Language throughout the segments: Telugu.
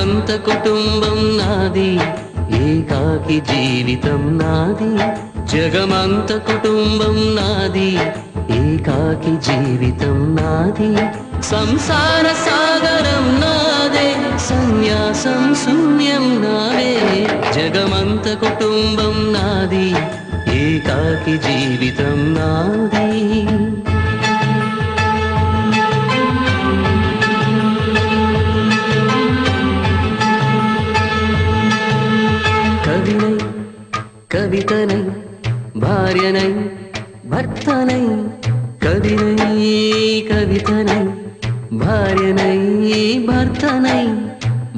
జగమంత కుటుంబం నాది, ఏకాకి జీవితం నాది. జగమంత కుటుంబం నాది, ఏకాకి జీవితం నాది. సంసార సాగరం నాదే, సన్యాసం శూన్యం నావే. జగమంత కుటుంబం నాది, ఏకాకి జీవితం నాది. కవినై కవితనై భార్యనై భర్తనై, కవినై కవితనై భార్యనై భర్తనై.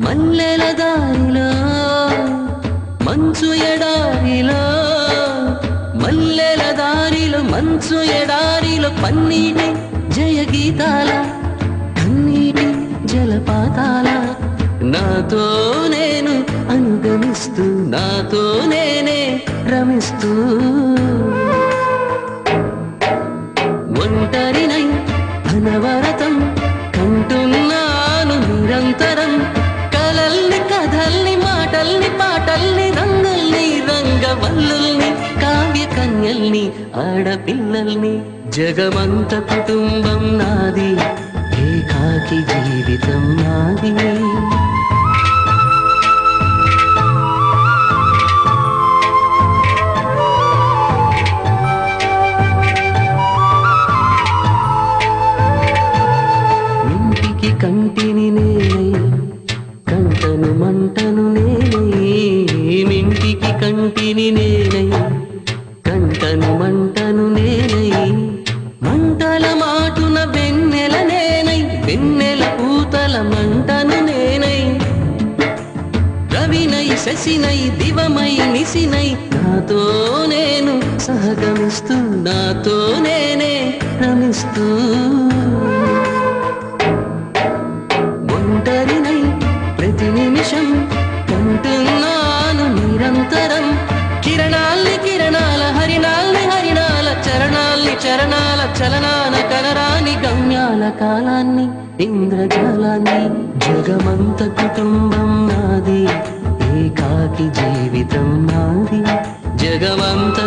మల్లెల దారిలో మంచు ఎడారిలో, మల్లెల దారిలో మంచు ఎడారిలో, పన్నీటి జయగీతాల కన్నీటి జలపాతాల. నాతో నేను అనుగమిస్తూ, నాతో నేనే రమిస్తూ, ఒంటరినై అనవరతం కంటున్నాను నిరంతరం. కలల్ని కథల్ని మాటల్ని పాటల్ని రంగుల్ని రంగవల్లుల్ని కావ్య కన్యల్ని ఆడపిల్లల్ని. జగమంత కుటుంబం నాది, ఏకాకి జీవితం నాది. కంటిని నేనై కంటను మంటను నేనై, మింటికి కంటిని నేనై కంటను మంటను నేనై. మంటల మాటున వెన్నెల నేనై, వెన్నెల పూతల మంటను నేనై. రవినై శశినై దివమై నిశినై, నాతో నేను సహగమిస్తూ, నాతో నేనే రమిస్తూ. ఒంటరినై ప్రతి నిమిషం కంటున్నాను నిరంతరం. కిరణాల్ని కిరణాల హరిణాల్ని హరిణాల చరణాల్ని చరణాల చలనాన కలరాని గమ్యాల కాలాన్ని ఇంద్రజాలాన్ని. జగమంత కుటుంబం నాది, ఏకాకి జీవితం నాది. జగమంత